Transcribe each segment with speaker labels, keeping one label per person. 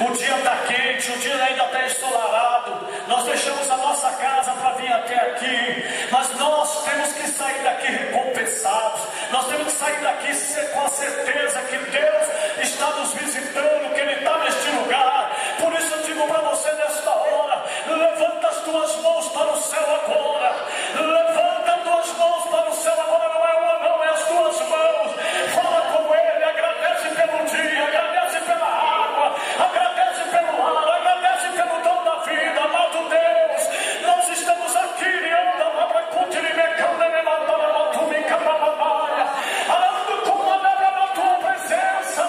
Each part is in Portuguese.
Speaker 1: O dia está quente, o dia ainda está ensolarado. Nós deixamos a nossa casa para vir até aqui, mas nós temos que sair daqui recompensados. Nós temos que sair daqui com a certeza que Deus está nos visitando, que Ele está neste lugar. Por isso eu digo para você nesta hora: levanta as tuas mãos para o céu agora. Levanta as tuas mãos para o céu agora. Não é uma mão, é as tuas mãos. Fala com Ele, agradece pelo dia, agradece pela água, agradece pelo ar, agradece pelo dom da vida. Amado Deus, nós estamos aqui orando com uma na tua presença,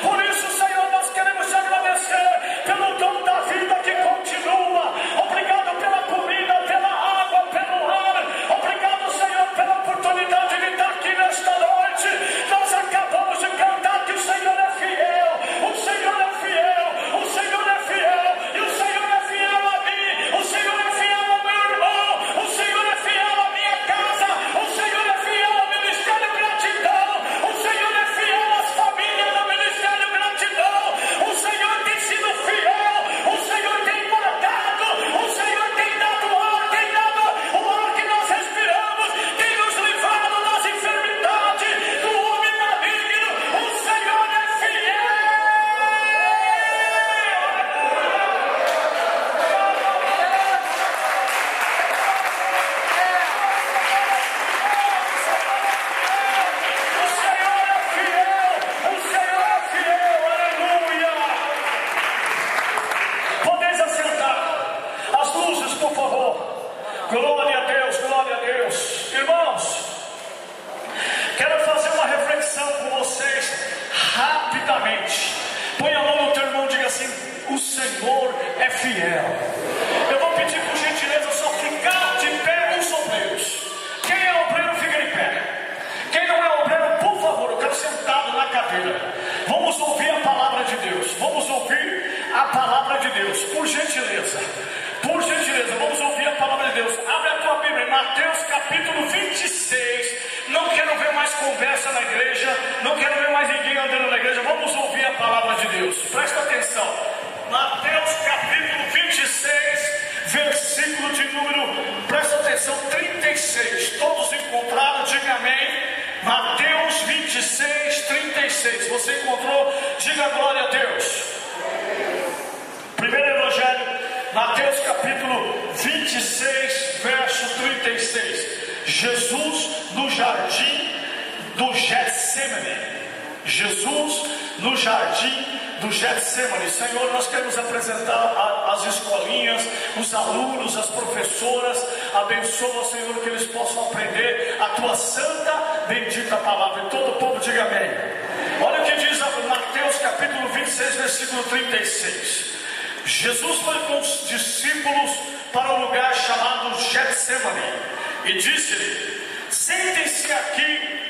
Speaker 1: por isso, Senhor, nós queremos te agradecer pelo dom da vida que continua. Obrigado pela comida, pela água, pelo ar. Obrigado, Senhor, pela oportunidade de estar aqui nesta noite. Nós acabamos de cantar que o Senhor é fiel, o Senhor é fiel, o Senhor é fiel, e o Senhor é fiel a mim, o Senhor é fiel ao meu irmão, o Senhor é fiel à minha casa, o Senhor é fiel ao Ministério Gratidão, o Senhor é fiel às famílias do Ministério Gratidão. O Senhor tem sido fiel, o Senhor tem guardado, o Senhor tem dado ar, tem dado o ar que nós respiramos, tem nos livrado das enfermidades, do homem maligno. O Senhor é fiel. O Senhor é fiel, o Senhor é fiel, aleluia. Podeis assentar. As luzes, por favor. Glória a Deus, glória a Deus. Irmãos, quero fazer uma reflexão com vocês rapidamente. Põe a mão no teu irmão e diga assim: o Senhor é fiel. Eu vou pedir por gentileza só ficar de pé os obreiros. Quem é obreiro, fica de pé. Quem não é obreiro, por favor, eu quero sentado na cadeira. Vamos ouvir a palavra de Deus. Vamos ouvir a palavra de Deus. Por gentileza, vamos ouvir a palavra de Deus. Abre a tua Bíblia, Mateus capítulo 26. Não quero ver mais conversa na igreja. Não quero ver mais ninguém andando na igreja. Vamos ouvir a palavra de Deus. Presta atenção. Mateus capítulo 26, versículo de número, presta atenção, 36. Todos encontraram? Diga amém. Mateus 26, 36. Você encontrou? Diga glória a Deus. Primeiro evangelho, Mateus capítulo 26, verso 36. Jesus no jardim do Getsemane. Jesus no jardim do Getsemane. Senhor, nós queremos apresentar as escolinhas, os alunos, as professoras. Abençoa, Senhor, que eles possam aprender a tua santa, bendita palavra. E todo o povo diga amém. Olha o que diz Mateus capítulo 26, versículo 36. Jesus foi com os discípulos para um lugar chamado Getsemane e disse-lhe: sentem-se aqui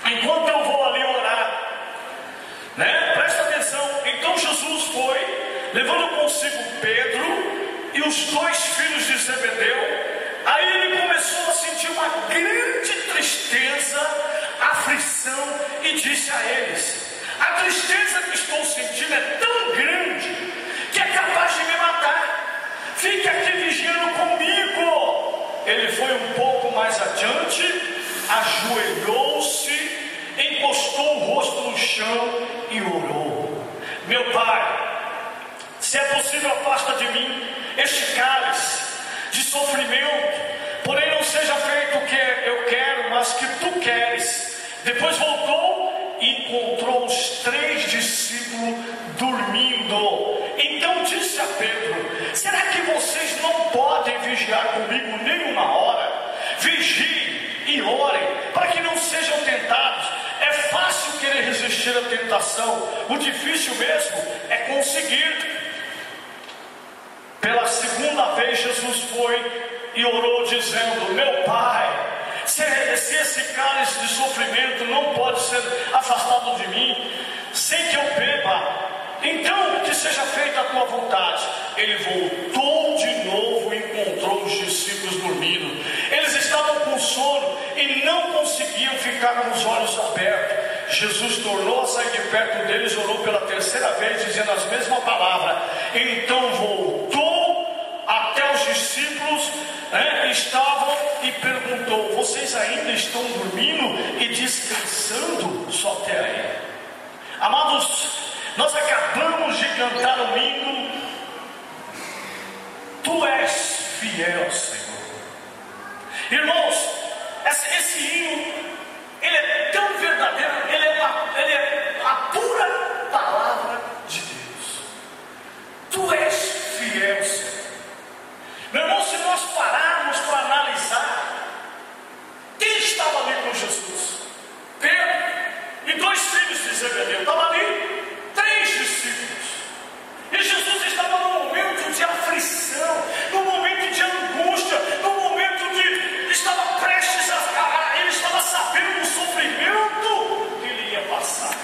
Speaker 1: enquanto eu vou ali orar. Presta atenção. Então Jesus foi, levando consigo Pedro e os dois filhos de Zebedeu. Aí ele começou a sentir uma grande tristeza, aflição, e disse a eles: a tristeza que estou sentindo é tão grande que é capaz de me matar. Fique aqui vigiando comigo. Ele foi um pouco mais adiante, ajoelhou-se, encostou o rosto no chão e orou: meu Pai, se é possível, afasta de mim este cálice de sofrimento, porém não seja feito o que eu quero, mas que tu queres. Depois voltou e encontrou os 3 discípulos dormindo. Então disse a Pedro: será que vocês não podem vigiar comigo nem uma hora? Vigiem e orem, para que não sejam tentados. É fácil querer resistir à tentação, o difícil mesmo é conseguir. Pela segunda vez Jesus foi e orou dizendo: meu Pai, se esse cálice de sofrimento não pode ser afastado de mim, sem que eu beba, então que seja feita a tua vontade. Ele voltou de novo e encontrou os discípulos dormindo. Eles estavam com sono e não conseguiam ficar com os olhos abertos. Jesus tornou a sair de perto deles, orou pela terceira vez, dizendo: Então voltou até os discípulos estavam e perguntou: vocês ainda estão dormindo e descansando só até aí? Amados, nós acabamos de cantar o hino Tu és fiel, Senhor. Irmãos, esse hino, ele é tão verdadeiro, ele é a pura palavra de Deus. Tu és fiel, Senhor. Meu irmão, se nós pararmos para analisar, quem estava ali com Jesus? Pedro e 2 filhos de Zebedeu. Estavam ali 3 discípulos. E Jesus estava num momento de aflição, num momento de angústia, num momento de estava prestes ele estava sabendo do sofrimento que ele ia passar.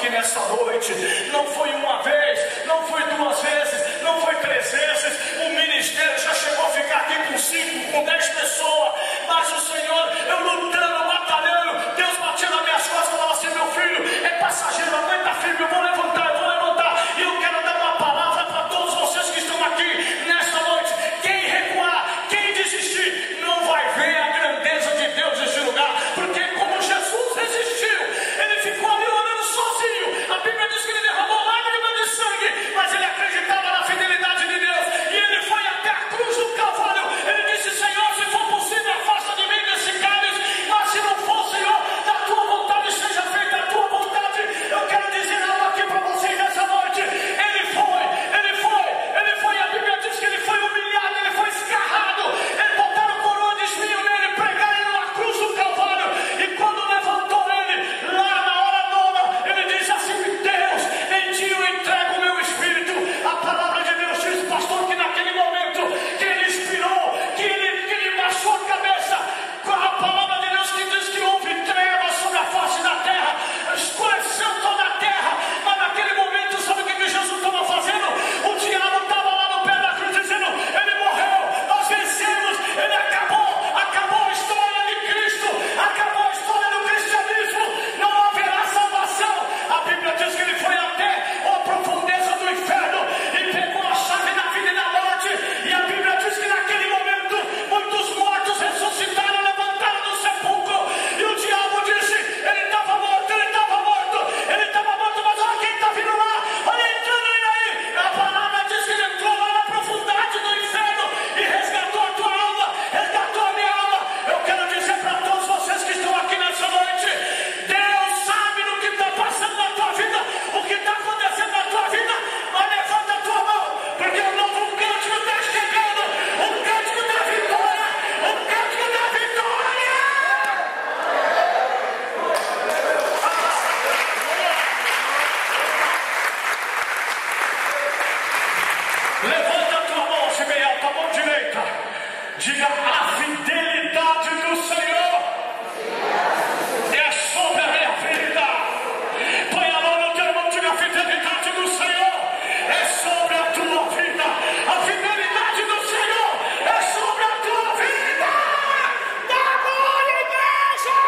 Speaker 1: aqui nessa noite. Não foi uma vez, não foi 2 vezes, não foi 3 vezes. O ministério já chegou a ficar aqui com 5, com 10 pessoas. Mas o Senhor, eu lutando, batalhando, Deus batia nas minhas costas e falava assim: meu filho, é passageiro, aguenta firme, eu vou levantar, e eu quero dar uma palavra para todos vocês que estão aqui nesta noite. Quem recuar, quem desistir, não vai ver a grandeza de Deus neste lugar, porque como Jesus resistiu, ele ficou ali orando sozinho. A Bíblia diz que ele derramou lágrimas de sangue, mas ele acreditava na fidelidade de Deus, e ele foi até a cruz do Calvário. Ele disse: Senhor, se for possível, afasta de mim desse cálice, mas se não for, Senhor, da tua vontade seja feita a tua vontade. Eu quero dizer algo aqui para vocês nessa noite. A Bíblia diz que ele foi humilhado, ele foi escarrado, ele botaram coroa de espinho nele, pregaram ele na cruz do Calvário, e quando levantou ele, lá na hora nona, ele disse assim: Deus, em ti eu entrego o meu espírito. A palavra de Deus diz, pastor, que naquele momento que ele expirou, que ele baixou a cabeça, a palavra de Deus que diz que houve trevas sobre a face da terra, escureceu toda a terra. Mas naquele momento, sabe o que Jesus estava fazendo? O diabo estava lá no pé da cruz dizendo: ele morreu, nós vencemos, ele acabou a história de Cristo, acabou a história do cristianismo, não haverá salvação. A Bíblia diz que ele foi até a profundeza do inferno e pegou a chave da vida e da morte, e a Bíblia diz que naquele momento muitos mortos ressuscitaram, levantaram do sepulcro, e o diabo disse: ele estava morto, mas olha quem está vindo lá, olha entrando ele aí. A palavra diz que ele entrou lá na profundidade do inferno e resgatou a tua alma, resgatou a minha alma. Eu quero dizer para todos vocês que estão aqui nessa noite: Deus sabe do que está passando na tua vida, o que está acontecendo na tua vida, mas levanta a tua mão, porque o novo cântico está chegando, o cântico da vitória, o cântico da vitória. Levanta a tua mão assim bem alta, a mão direita. Diga: a fidelidade do Senhor é sobre a minha vida. Põe a mão no teu irmão, diga: a fidelidade do Senhor é sobre a tua vida. A fidelidade do Senhor é sobre a tua vida. Dá glória, igreja.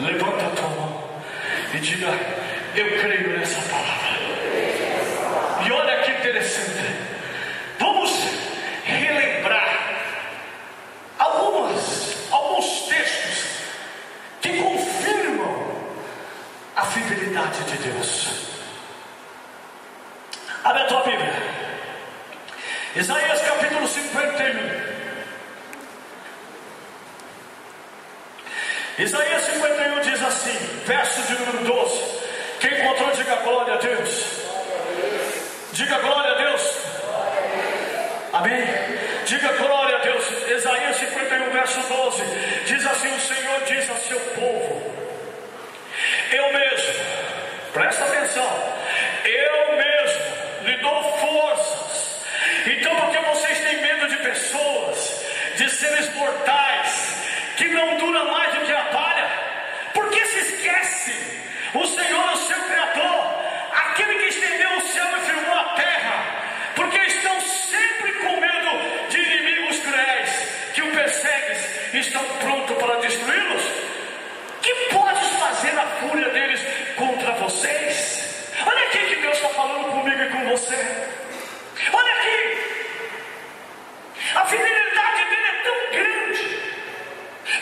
Speaker 1: Levanta a tua mão e diga: eu creio nessa palavra. E olha que interessante. Vamos relembrar alguns textos que confirmam a fidelidade de Deus. Abre a tua Bíblia. Isaías capítulo 51. Isaías 51 diz assim, verso de número 12. Quem encontrou, diga glória a Deus. Diga glória a Deus. Amém. Diga glória a Deus. Isaías 51 verso 12 diz assim: o Senhor diz a seu povo: eu mesmo, presta atenção, eu mesmo lhe dou forças. Então, porque vocês têm medo de pessoas, de seres mortais, que não duram mais do que a palha? Por que se esquece o Senhor, o seu Criador, aquele que estendeu o céu e firmou a terra? Porque estão sempre com medo de inimigos cruéis que o perseguem e estão prontos para destruí-los? Que podes fazer a fúria deles contra vocês? Olha aqui que Deus está falando comigo e com você. Olha aqui. A fidelidade dele é tão grande,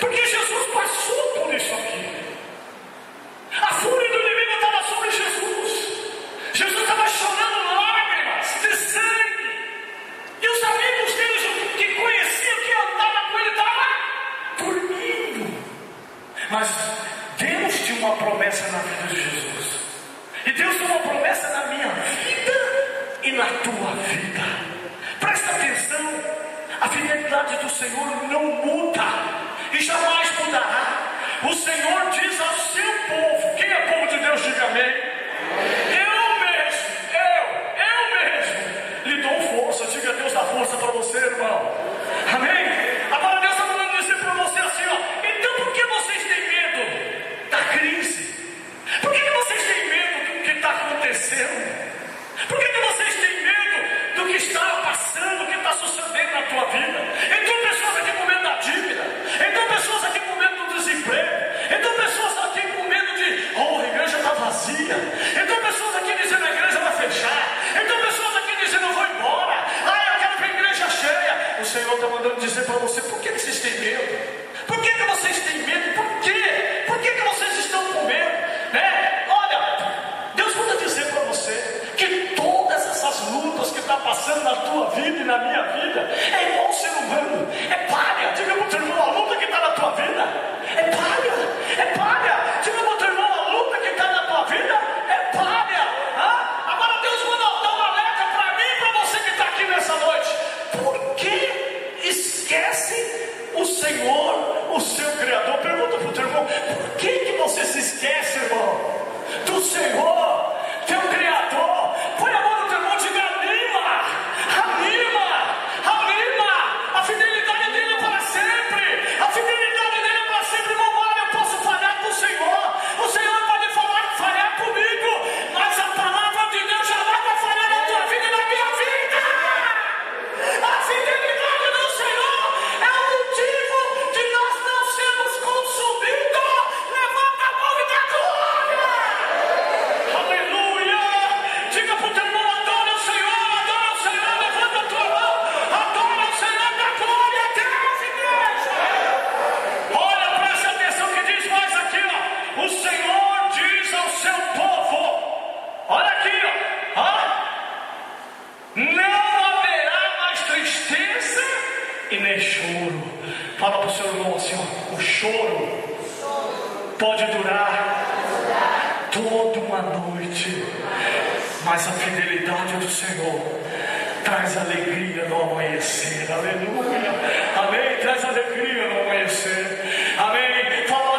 Speaker 1: porque Jesus passou por isso aqui. A fúria do inimigo estava sobre Jesus. Jesus estava chorando lágrimas de sangue. E os amigos deles, que conheciam, que andavam com ele, estavam dormindo. Mas Deus tinha uma promessa na vida de Jesus. E Deus tem uma promessa na minha vida e na tua vida. Presta atenção. A fidelidade do Senhor não muda e jamais mudará. O Senhor diz ao seu povo: quem é povo de Deus, diga amém. Eu mesmo lhe dou força. Diga: Deus dá força para você, irmão. Amém? Agora Deus está falando dizer para você assim, ó: então por que vocês tua vida e na minha vida é igual ao ser humano, é palha. Diga para o teu irmão, a luta que está na tua vida é palha, é palha. Diga para o teu irmão, a luta que está na tua vida é palha. Agora Deus manda dar um alerta para mim e para você que está aqui nessa noite. Por que esquece o Senhor, o seu Criador? Pergunta para o teu irmão, por que você se esquece, irmão, do Senhor, teu Criador? Põe a mão no teu irmão e diga: anima, a fidelidade dele é para sempre, a fidelidade dele é para sempre. Irmão, olha, eu posso falhar com o Senhor pode falhar comigo, mas a palavra de Deus jamais vai falhar na tua vida e na minha vida. A fidelidade do Senhor é o motivo de nós não sermos consumidos. Levanta a mão e dá glória. Aleluia. Diga para o teu irmão: adora o Senhor, levanta a tua mão, adora o Senhor, dá glória a Deus, igreja. Olha, presta atenção que diz mais aqui, ó. O Senhor diz ao seu povo, olha aqui, ó, não haverá mais tristeza e nem choro. Fala para o seu irmão assim, ó, o choro pode durar toda uma noite, mas a fidelidade do Senhor traz alegria no amanhecer. Aleluia, amém. Traz alegria no amanhecer, amém. Fala,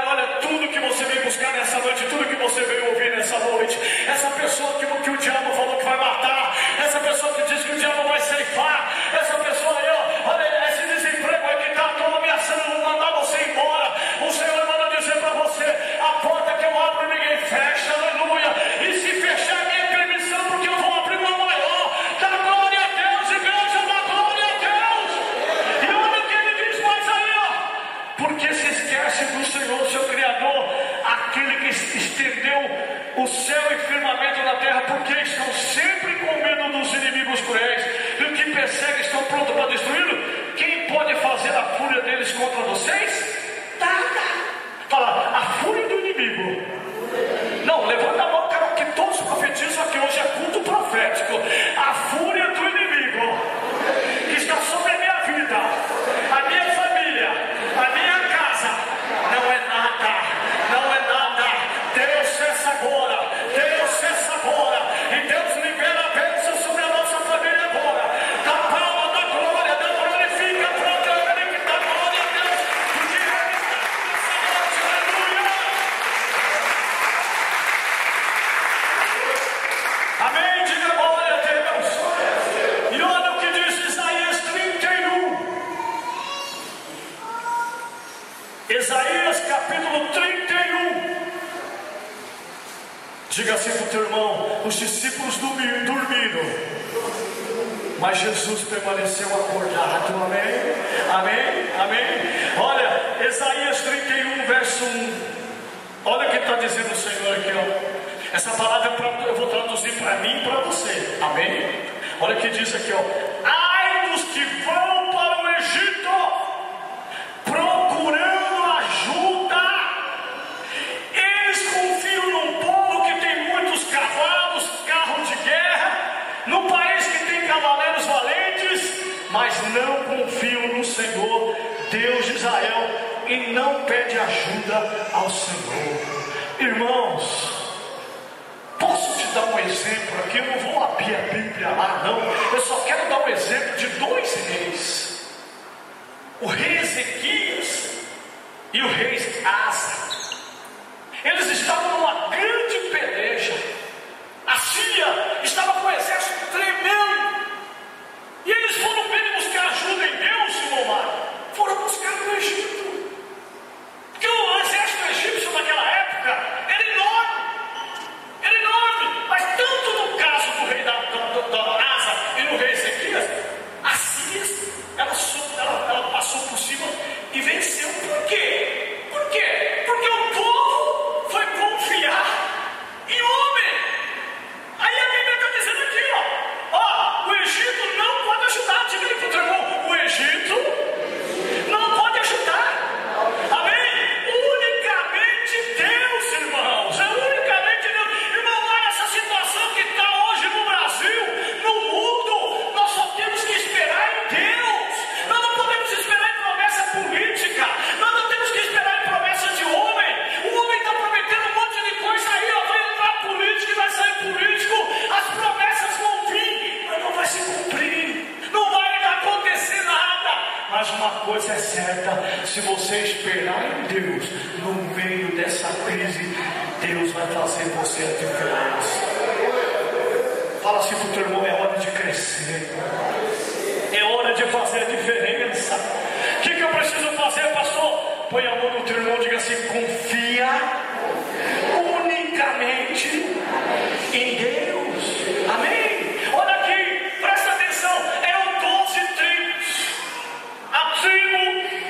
Speaker 1: olha tudo que você veio buscar nessa noite, tudo que você veio ouvir nessa noite. Essa pessoa que o diabo falou que vai matar, essa pessoa que diz que o diabo vai ceifar, essa pessoa aí, ó, olha esse desemprego aí que está ameaçando mandar você embora. O Senhor manda dizer para você: a porta que eu abro ninguém fecha, aleluia. E se fechar é minha permissão, porque eu vou abrir uma maior. Dá glória a Deus, igreja, dá glória a Deus. E olha o que ele diz mais aí, ó: porque se esquece do Senhor, seu Criador, aquele que estendeu o céu e firmamento na terra, porque estão sempre com medo dos inimigos cruéis, e o que persegue estão prontos para destruí-lo. Quem pode fazer a fúria deles contra vocês? Nada. Fala, a fúria do inimigo. Não, levanta a mão, cara, que todos profetizam aqui hoje é culto profético. A fúria do inimigo que está sobre a minha vida, a minha família, a minha casa, não é nada, não é nada. Deus cessa agora, Deus cessa agora, e Deus libera a bênção sobre a nossa família agora. Dá palma, dá glória, dá glorifica para Deus, que dá glória a Deus, porque Ele está nessa noite, aleluia. Amém, diga glória a Deus. E olha o que diz Isaías 31. Isaías capítulo 31. Diga assim para o teu irmão: os discípulos dormiram, mas Jesus permaneceu acordado. Amém, amém, amém. Olha, Isaías 31, verso 1. Olha o que está dizendo o Senhor aqui, ó. Essa palavra eu vou traduzir para mim e para você. Amém. Olha o que diz aqui, ó: ai dos que vão para o Egito procurando ajuda. Eles confiam num povo que tem muitos cavalos, carros de guerra, num país que tem cavaleiros valentes, mas não confiam no Senhor, Deus de Israel, e não pede ajuda ao Senhor. Irmãos, posso te dar um exemplo aqui? Eu não vou abrir a Bíblia lá, não. Eu só quero dar um exemplo de dois reis: o rei Ezequias e o rei Asa. Eles estavam numa grande peleja. A Síria estava com o exército tremendo, e eles foram bem buscar ajuda em Deus, irmão Mário. Foram buscar no Egito, porque o exército egípcio naquela época era enorme, mas tanto no caso do rei da Asa e no rei Ezequias, a Síria ela passou por cima e venceu. Por quê? Porque o povo foi confiar em homem. Aí a Bíblia está dizendo aqui, ó, Deus, no meio dessa crise, Deus vai fazer você a diferença. Fala assim para o teu irmão: é hora de crescer, é hora de fazer a diferença. O que eu preciso fazer, pastor? Põe a mão no teu irmão e diga assim: confia unicamente em Deus. Amém? Olha aqui, presta atenção, eram 12 tribos.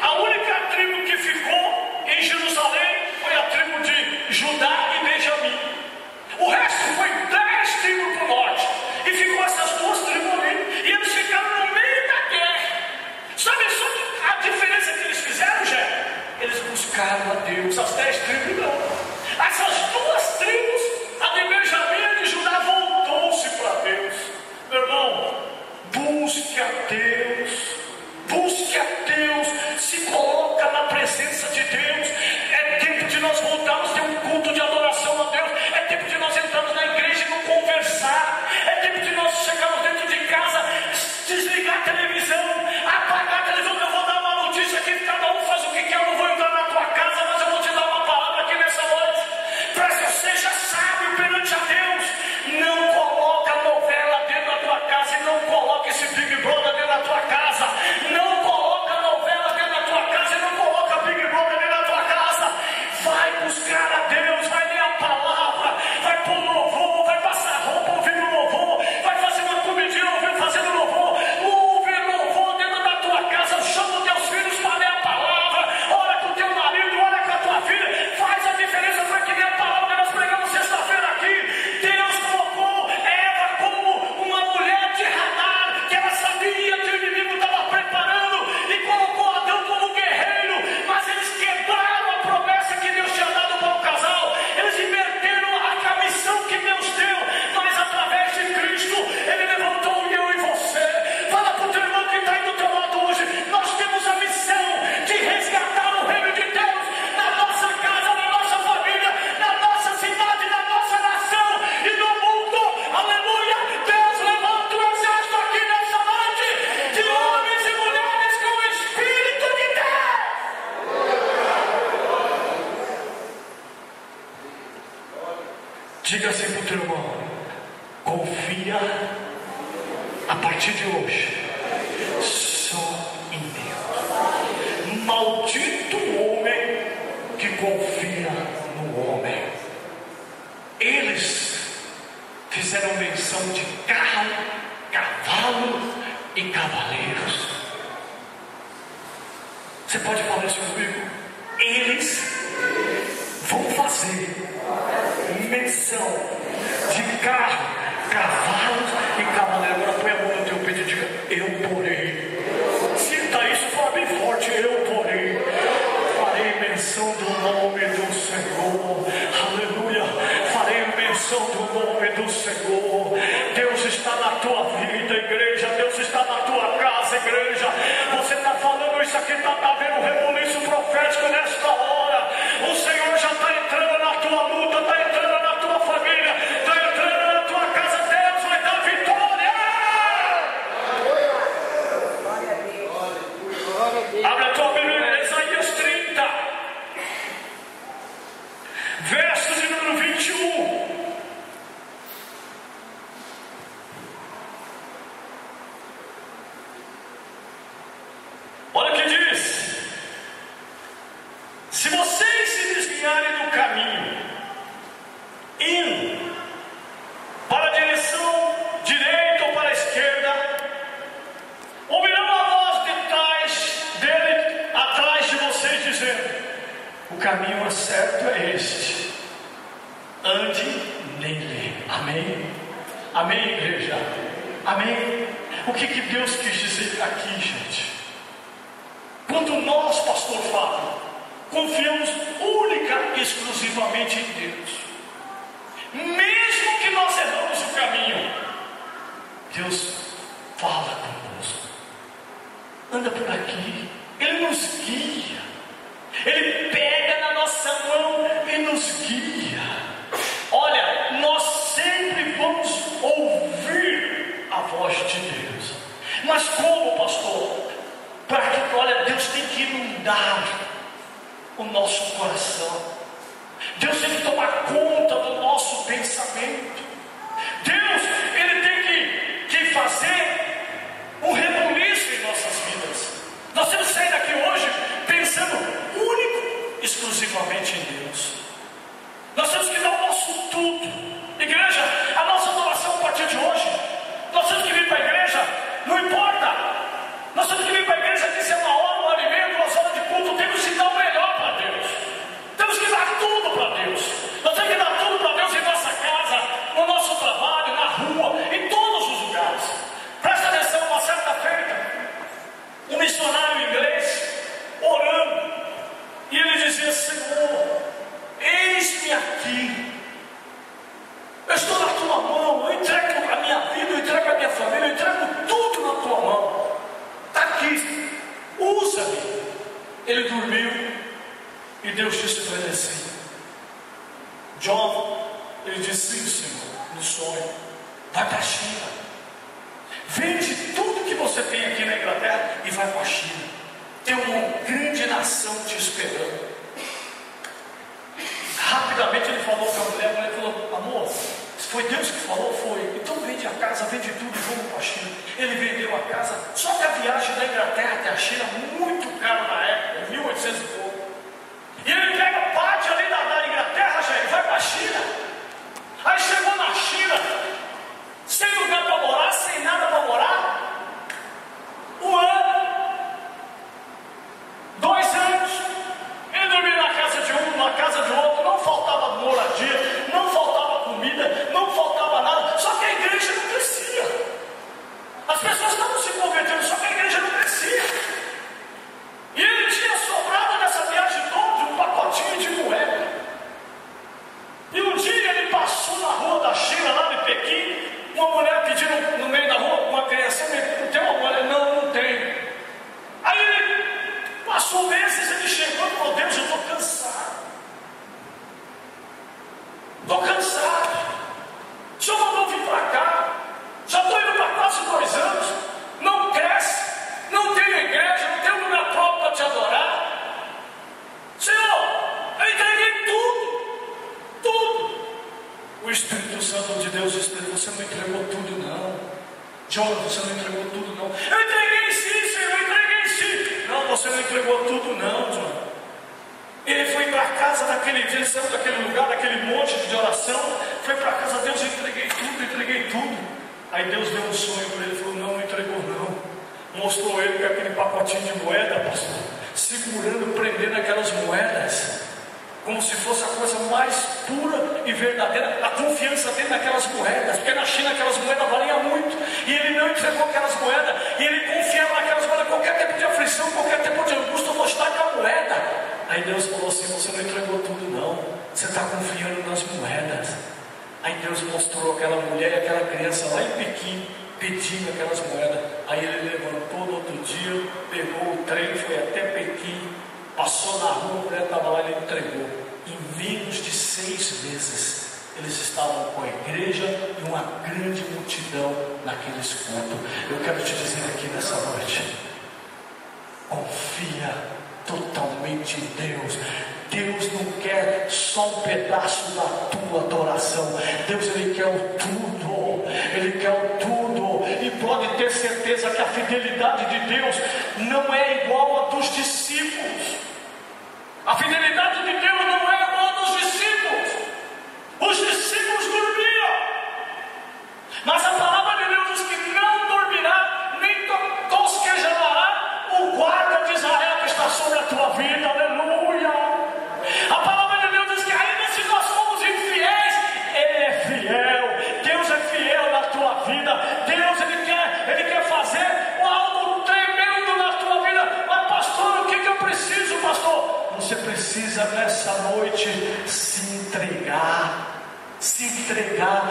Speaker 1: A única tribo que ficou em Jerusalém foi a tribo de Judá e Benjamim. O resto foi 10 tribos para o norte, e ficou essas 2 tribos ali, e eles ficaram no meio da guerra. Sabe só a diferença que eles fizeram, Jé? Eles buscaram a Deus. As 10 tribos não. Essas 2 tribos, a de Benjamim e a de Judá, voltou-se para Deus. Meu irmão, busque a Deus. Busque a Deus. Se coloca na presença de Deus. É tempo de nós voltarmos a ter um culto de adoração a Deus. É tempo de nós entrarmos na igreja e não conversar. É tempo de nós chegarmos dentro de casa, desligar a televisão, apagar a televisão. Eu vou dar uma notícia aqui, cada um faz o que quer. Eu não vou entrar na tua casa, mas eu vou te dar uma palavra aqui nessa noite. Para que seja sábio perante a Deus. Não coloca novela dentro da tua casa, e não coloca esse Big Brother dentro da tua casa. Não coloca novela dentro da tua casa, e não coloca Big Brother dentro da tua casa. Vai buscar a Deus, vai ler a palavra, vai pôr louvor, vai passar roupa ouvindo louvor, vai fazer uma comidinha fazendo louvor. Ouve louvor dentro da tua casa. Chama os teus filhos para ler a palavra. Ora com o teu marido, ora com a tua filha. Faz a diferença. Foi que nem a palavra que nós pregamos sexta-feira aqui. Deus colocou Eva como uma mulher de radar, que ela sabia que o inimigo estava preparando, e colocou Adão como guerreiro. Mas eles quebraram a promessa que Deus tinha dado para o casal. Eles inverteram a missão que Deus deu. Mas através de Cristo, Ele levantou eu e você. Fala para o teu irmão que está aí do teu lado hoje: nós temos a missão de resgatar o reino de Deus na nossa casa, na nossa família, na nossa cidade, na nossa nação e no mundo. Aleluia! Deus levanta um exército aqui nessa noite de homens e mulheres com o Espírito de Deus. Diga assim para o teu irmão: confia a partir de hoje só em Deus. Maldito o homem que confia no homem. Eles fizeram menção de carro, cavalo e cavaleiros. Você pode falar isso comigo? Eles vão fazer menção de carro, cavalos e cavaleiros. Agora põe a mão no teu peito e diga: eu porei. Sinta isso, fala bem forte: eu porei. Farei menção do nome do Senhor. Aleluia. Farei menção do nome do Senhor. Deus está na tua vida, igreja. Deus está na tua casa, igreja. Você está falando isso aqui, está havendo um rebuliço profético nesta hora. O Senhor já está entrando na tua luta, está entrando na tua família, está entrando na tua casa. Deus vai dar vitória. Abre a tua Bíblia, Isaías 30, verso de número 21. Olha o que diz: se vocês se desviarem do caminho, indo para a direção direita ou para a esquerda, ouvirão a voz dele atrás de vocês dizendo: o caminho certo é este, ande nele. Amém? Amém, igreja? Amém? O que Deus quis dizer aqui, gente? Quando nós, pastor Fábio, confiamos única e exclusivamente em Deus, mesmo que nós erramos o caminho, Deus fala conosco, anda por aqui, Ele nos guia, Ele pega na nossa mão e nos guia. Olha, nós sempre vamos ouvir a voz de Deus. Mas como, pastor? Para que, olha, Deus tem que inundar o nosso coração. Deus tem que tomar conta do nosso pensamento. Deus, Ele tem que fazer um rebuliço em nossas vidas. Nós temos que sair daqui hoje pensando único, exclusivamente em Deus. Nós temos que dar o nosso tudo. Igreja, a nossa adoração a partir de hoje, nós temos que vir para a igreja, não importa. Nós temos que vir para a igreja aqui, se é 1 hora, 1 hora e meia, 2 horas de culto, temos que dar o melhor para Deus. Temos que dar tudo para Deus. Nós temos que dar tudo para Deus em nossa casa, no nosso trabalho, na rua, em todos os lugares. Presta atenção, uma certa feita, um missionário inglês orando, e ele dizia: Senhor, eis-me aqui, eu estou na tua mão, eu entrego a minha vida, eu entrego a minha família, eu entrego tudo na tua mão, está aqui, usa-me. Ele dormiu e Deus disse para ele assim: John, ele disse: sim, Senhor, no sonho, vai para a China, vende tudo que você tem aqui na Inglaterra e vai para a China, tem uma grande nação te esperando. Rapidamente ele falou para a mulher falou: amor, se foi Deus que falou, foi, então vende a casa, vende tudo e vamos para a China. Ele vendeu a casa, só que a viagem da Inglaterra até a China, muito caro na época, em 1800 e pouco. E ele pega parte ali da Inglaterra, gente, vai para a China. Aí chegou na China, sem lugar para morar, sem nada para morar, 1 ano, 2 anos, ele dormia na casa de um, na casa de outro, não faltava moradia, não faltava comida, não faltava nada, só que a igreja não crescia. As pessoas estavam se convertendo, só que a igreja não crescia. E ele tinha sobrado nessa viagem toda um pacotinho de moeda. E um dia ele passou na rua da China, lá de Pequim, uma mulher pedindo no meio da rua, uma criança: não tem uma moeda? Não tem. Aí ele passou meses, ele chegou e falou: Deus, eu estou cansado. Estou cansado. O Senhor mandou vir para cá. Já estou indo para quase 2 anos. Não cresce. Não tenho igreja. Não tenho lugar próprio para te adorar. Senhor, eu entreguei tudo. Tudo. O Espírito Santo de Deus disse: você não entregou tudo não. João, você não entregou tudo não. Eu entreguei sim, Senhor, eu entreguei sim. Não, você não entregou tudo não, João. Ele foi para a casa daquele dia, ele saiu daquele lugar, daquele monte de oração, foi para a casa de Deus: eu entreguei tudo, entreguei tudo. Aí Deus deu um sonho para ele, falou: não entregou não. Mostrou ele com aquele pacotinho de moeda, pastor, segurando, prendendo aquelas moedas, como se fosse a coisa mais pura e verdadeira, a confiança dele naquelas moedas, porque na China aquelas moedas valiam muito, e ele não entregou aquelas moedas, e ele confiava naquelas moedas. Qualquer tempo de aflição, qualquer tempo de angústia, eu vou estar com a moeda. Aí Deus falou assim: você não entregou tudo não, você está confiando nas moedas. Aí Deus mostrou aquela mulher e aquela criança lá em Pequim, pedindo aquelas moedas. Aí ele levantou no outro dia, pegou o trem, foi até Pequim, passou na rua, a mulher estava lá, ele entregou. Em menos de 6 meses, eles estavam com a igreja e uma grande multidão naqueles cultos. Eu quero te dizer aqui nessa noite: confia totalmente em Deus. Deus não quer só um pedaço da tua adoração. Deus, Ele quer o tudo. Ele quer o tudo. E pode ter certeza que a fidelidade de Deus não é igual a dos discípulos. A fidelidade de Deus não é igual a dos discípulos. Os discípulos dormiam, mas a palavra de Deus diz que não dormirá, nem tosquejará o guarda de Israel que está sobre a tua vida. Aleluia. A palavra de Deus diz que ainda se nós formos infiéis, Ele é fiel. Deus é fiel na tua vida. Deus, Ele quer fazer algo tremendo na tua vida. Mas pastor, o que eu preciso, pastor? Você precisa nessa noite se entregar. Se entregar.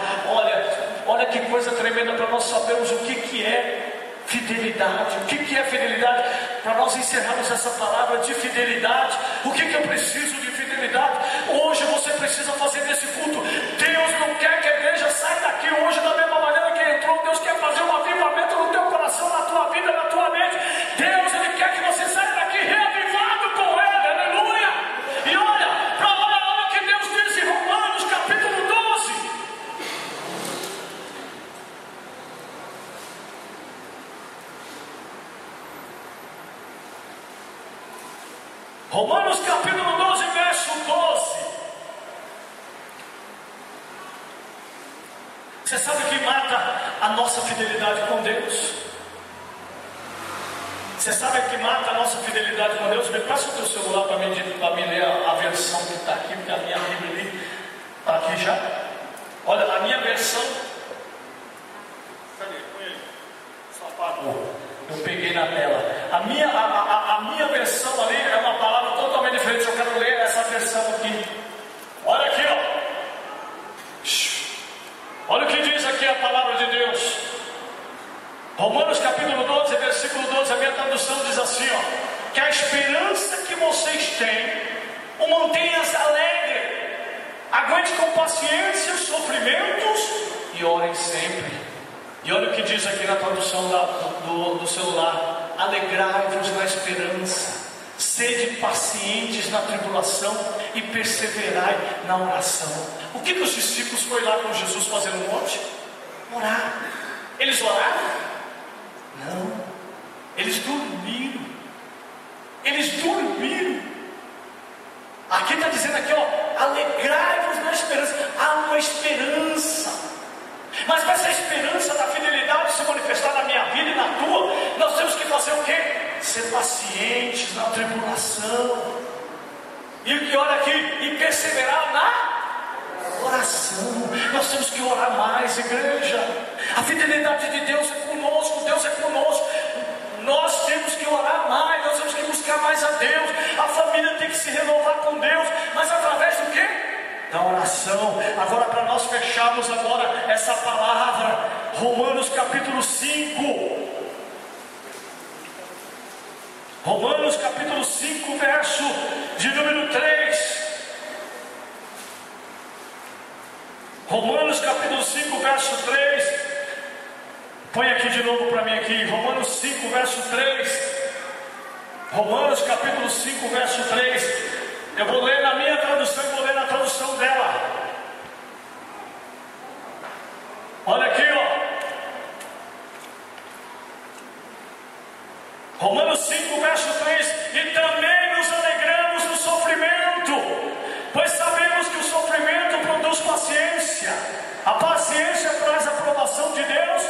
Speaker 1: Olha que coisa tremenda para nós sabermos o que é fidelidade. O que é fidelidade? Para nós encerrarmos essa palavra de fidelidade, o que eu preciso de fidelidade? Hoje você precisa fazer desse culto. Deus não quer que a igreja saia daqui hoje da mesma maneira que entrou. Deus quer fazer um avivamento no teu coração, na tua vida, na tua mente. Deus, Ele quer que você saia daqui reavivado com Ele. Aleluia. Você sabe o que mata a nossa fidelidade com Deus? Você sabe o que mata a nossa fidelidade com Deus? Me passa o teu celular para mim ler a versão que está aqui, porque a minha Bíblia ali está aqui já. Olha, a minha versão. Cadê? Põe aí. Só apagou. Eu peguei na tela. A minha versão ali é uma palavra totalmente diferente. Eu quero ler essa versão aqui. Olha aqui, ó. Olha o que diz aqui a palavra de Deus. Romanos capítulo 12, versículo 12. A minha tradução diz assim, ó: que a esperança que vocês têm o mantenha-se alegre. Aguente com paciência os sofrimentos e orem sempre. E olha o que diz aqui na tradução do celular: alegrai-vos na esperança, sede pacientes na tribulação e perseverai na oração. O que os discípulos foram lá com Jesus fazer no monte? Orar. Eles oraram? Não. Eles dormiram. Eles dormiram. Aqui está dizendo aqui, ó: alegrai-vos na esperança. Há uma esperança. Mas para essa esperança da fidelidade se manifestar na minha vida e na tua, nós temos que fazer o quê? Ser pacientes na tribulação. E olha aqui, e perseverar na oração. Nós temos que orar mais, igreja. A fidelidade de Deus é conosco, Deus é conosco. Nós temos que orar mais, nós temos que buscar mais a Deus. A família tem que se renovar com Deus, mas através do quê? Da oração. Agora, para nós fecharmos agora essa palavra, Romanos capítulo 5. Romanos capítulo 5, verso de número 3. Romanos capítulo 5, verso 3. Põe aqui de novo para mim aqui. Romanos 5, verso 3. Romanos capítulo 5, verso 3. Eu vou ler na minha tradução e vou ler na tradução dela. Olha aqui, ó. Romanos 5, verso 3. E também nos alegramos no sofrimento, pois sabemos que o sofrimento produz paciência. A paciência traz a aprovação de Deus,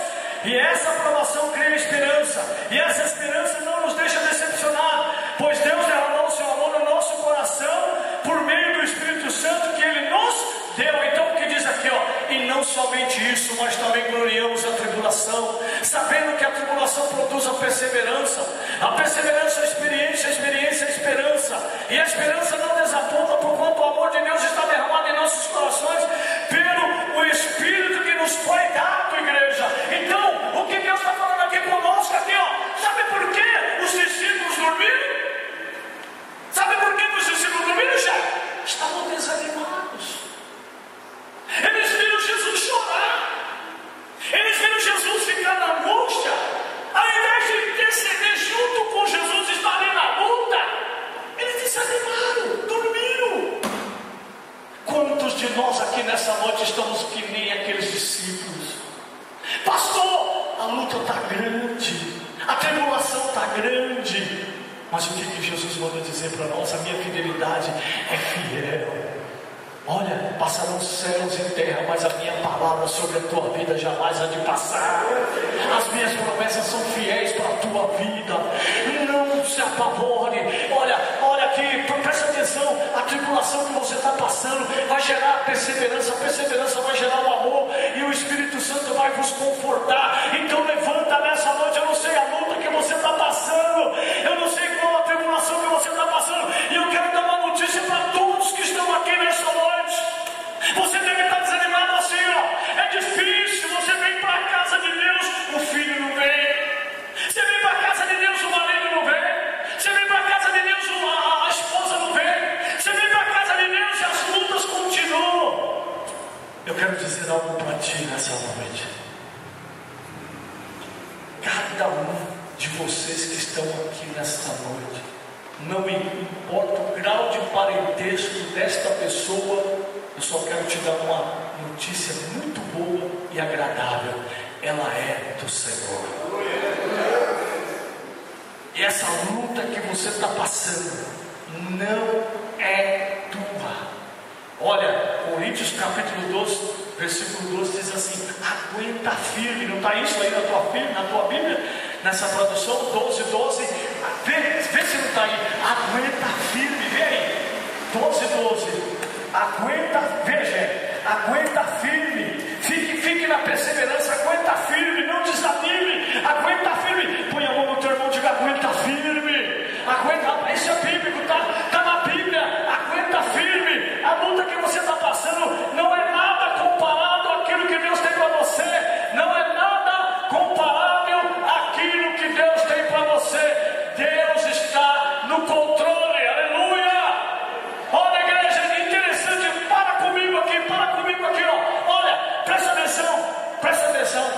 Speaker 1: e essa aprovação cria esperança. E essa esperança não nos deixa decepcionar, pois Deus derramou o seu amor no nosso coração por meio do Espírito Santo que Ele nos deu. Então o que diz aqui, ó: e não somente isso, mas também gloriamos a tribulação, sabendo que a tribulação produz a perseverança a experiência, a experiência a esperança, e a esperança não desaponta, porquanto o amor de Deus está derramado em nossos corações pelo o Espírito que nos foi dado, igreja. Então o que Deus está falando aqui conosco aqui, ó: sabe por que os discípulos dormiram? Sabe por que os discípulos dormiram, já? Estavam desanimados. Eles viram Jesus chorar. Eles viram Jesus ficar na angústia. Ao invés de interceder junto com Jesus, estar ali na luta, eles desanimaram, dormiram. Quantos de nós aqui nessa noite estamos que nem aqueles discípulos? Pastor, a luta está grande, a tribulação está grande, mas o que Jesus manda dizer para nós? A minha fidelidade é fiel. Olha, passarão céus e terra, mas a minha palavra sobre a tua vida jamais há de passar. As minhas promessas são fiéis para a tua vida. Não se apavore. Olha aqui, presta atenção. A tribulação que você está passando vai gerar perseverança. A perseverança vai gerar o amor, e o Espírito Santo vai vos confortar. Então levanta nessa noite. Eu não sei a luta que você está passando, eu não sei qual a tribulação que você está passando, e eu quero dar uma notícia para todos que estão aqui nessa noite. Você deve estar desanimado assim, ó: é difícil. Você vem para a casa de Deus, o filho não vem. Você vem para a casa de Deus, o marido não vem. Você vem para a casa de Deus, a esposa não vem. Você vem para a casa de Deus e as lutas continuam. Eu quero dizer algo para ti nessa noite. Cada um de vocês que estão aqui nesta noite, não importa o grau de parentesco desta pessoa, eu só quero te dar uma notícia muito boa e agradável: ela é do Senhor. E essa luta que você está passando não é tua. Olha, Coríntios capítulo 12, versículo 12 diz assim: aguenta firme. Não está isso aí na tua Bíblia? Nessa tradução, 12, vê se não está aí. Aguenta firme, vê aí. 12, aguenta, veja, aguenta firme. Fique na perseverança, aguenta firme, não desanime, aguenta firme. Põe a mão no teu irmão e diga: aguenta firme. Aguenta, isso é bíblico, está na Bíblia. Aguenta firme. A luta que você está passando não é nada comparado àquilo que Deus tem para você. Não é nada comparável àquilo que Deus tem para você. Deus está no controle, aleluia. Olha, igreja, é interessante. Para comigo aqui, ó. Olha, presta atenção.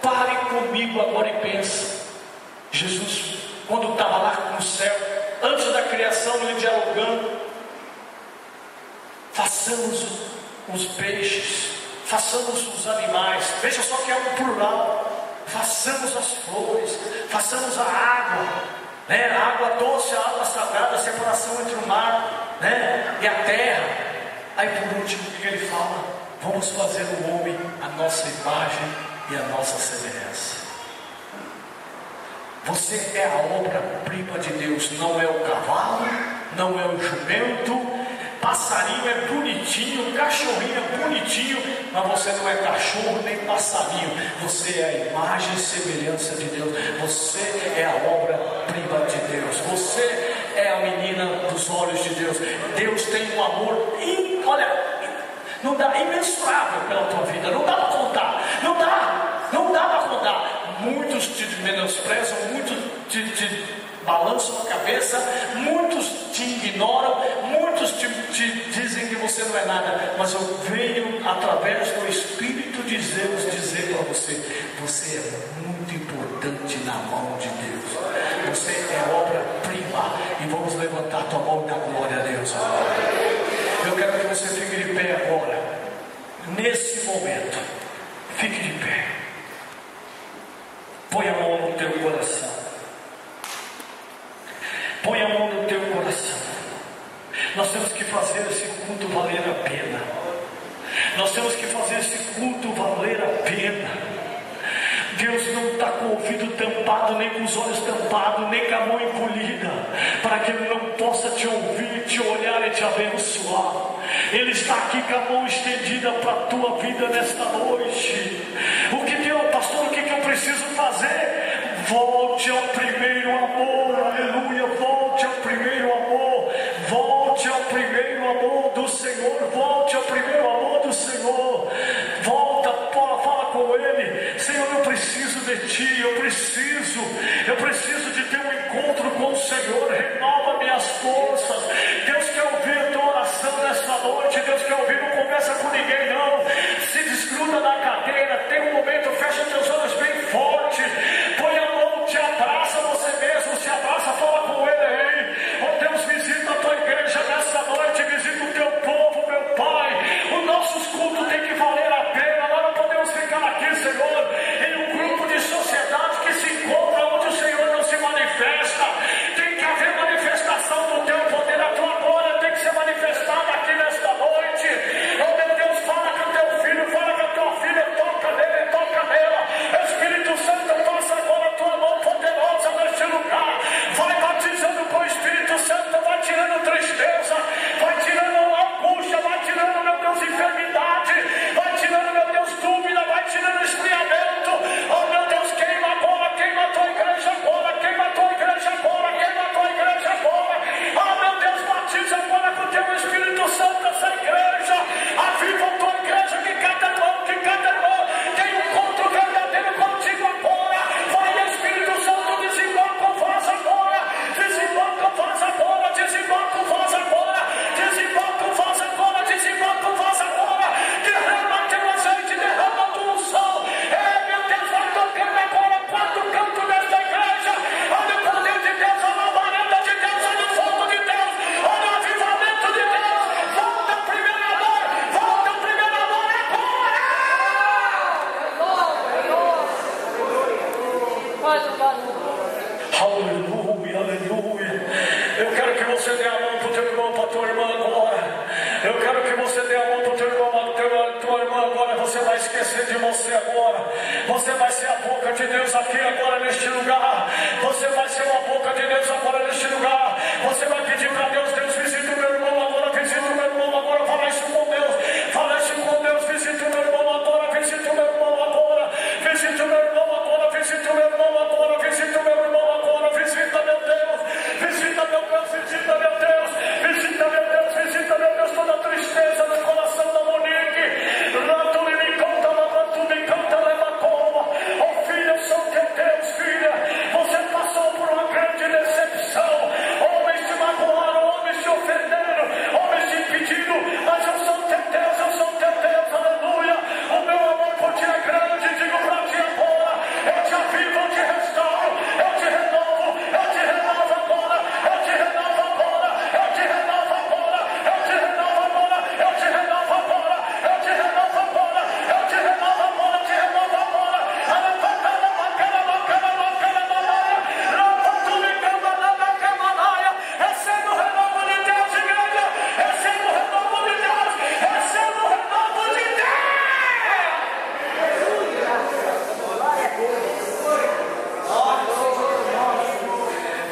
Speaker 1: Pare comigo agora e pense. Jesus, quando estava lá no céu, antes da criação, ele dialogando: façamos os peixes, façamos os animais. Veja só que é um plural. Façamos as flores, façamos a água, né? A água doce, a água salgada, a separação entre o mar, né? E a terra. Aí por último, o que ele fala? Vamos fazer o homem a nossa imagem e a nossa semelhança. Você é a obra-prima de Deus. Não é o cavalo, não é o jumento. Passarinho é bonitinho, cachorrinho é bonitinho, mas você não é cachorro nem passarinho. Você é a imagem e semelhança de Deus. Você é a obra-prima de Deus. Você é a menina dos olhos de Deus. Deus tem um amor, não dá, imensurável pela tua vida. Não dá para contar. Não dá para contar. Muitos te menosprezam, muitos te balançam a cabeça, muitos te ignoram, muitos te dizem que você não é nada, mas eu venho através do Espírito de Deus dizer para você: você é muito importante na mão de Deus. Você é obra-prima. E vamos levantar tua mão e dar glória a Deus agora. Eu quero que você fique de pé agora, nesse momento. Fique de pé. Põe a mão no teu coração. Põe a mão no teu coração. Nós temos que fazer esse culto valer a pena. Nós temos que fazer esse culto valer a pena. Deus não está com o ouvido tampado, nem com os olhos tampados, nem com a mão encolhida, para que Ele não possa te ouvir, te olhar e te abençoar. Ele está aqui com a mão estendida para a tua vida nesta noite. Pastor, o que eu preciso fazer? Volte ao primeiro amor, aleluia. Volte ao primeiro amor. Volte ao primeiro amor do Senhor. Volte ao primeiro amor do Senhor. Volta, fala com Ele. Senhor, eu preciso de Ti. Eu preciso de ter um encontro com o Senhor. Renova minhas forças. Deus quer ouvir a tua oração nesta noite. Deus quer ouvir, não conversa com ninguém não. Se desgruda da cadeira, tem um momento, fecha teus olhos bem forte. Põe a mão, te abraça você mesmo, se abraça, fala com Ele aí. esquecer de você agora. Você vai ser a boca de Deus aqui agora neste lugar. Você vai ser uma boca de Deus agora neste lugar. Você vai pedir para Deus: Deus, visita o meu irmão agora, visita o meu irmão agora. Fala isso com Deus, fala isso com Deus. Visita o meu irmão agora, visita o meu irmão agora, visita o meu irmão agora, visita o meu irmão agora, visita o meu irmão agora, visita meu Deus, visita meu Deus, visita meu Deus, visita meu Deus, visita meu Deus, toda a tristeza no coração da Monique. Rato me conta, tu me canta, leva como. Oh filha, eu sou teu Deus, filha. Você passou por uma grande decepção. Homens te magoaram, homens te ofenderam, homens te impediram, mas eu sou teu Deus, eu sou teu Deus, aleluia. O meu amor por ti é grande, digo pra ti agora. Eu te avivo, eu te restauro, eu te renovo, eu te renovo agora, eu te renovo agora, eu te renovo agora, eu te renovo agora, eu te renovo agora, eu te renovo agora, eu te renovo agora, eu te renovo agora. Recebe o renovo de Deus, igreja, recebe o renovo de Deus, recebe o renovo de Deus.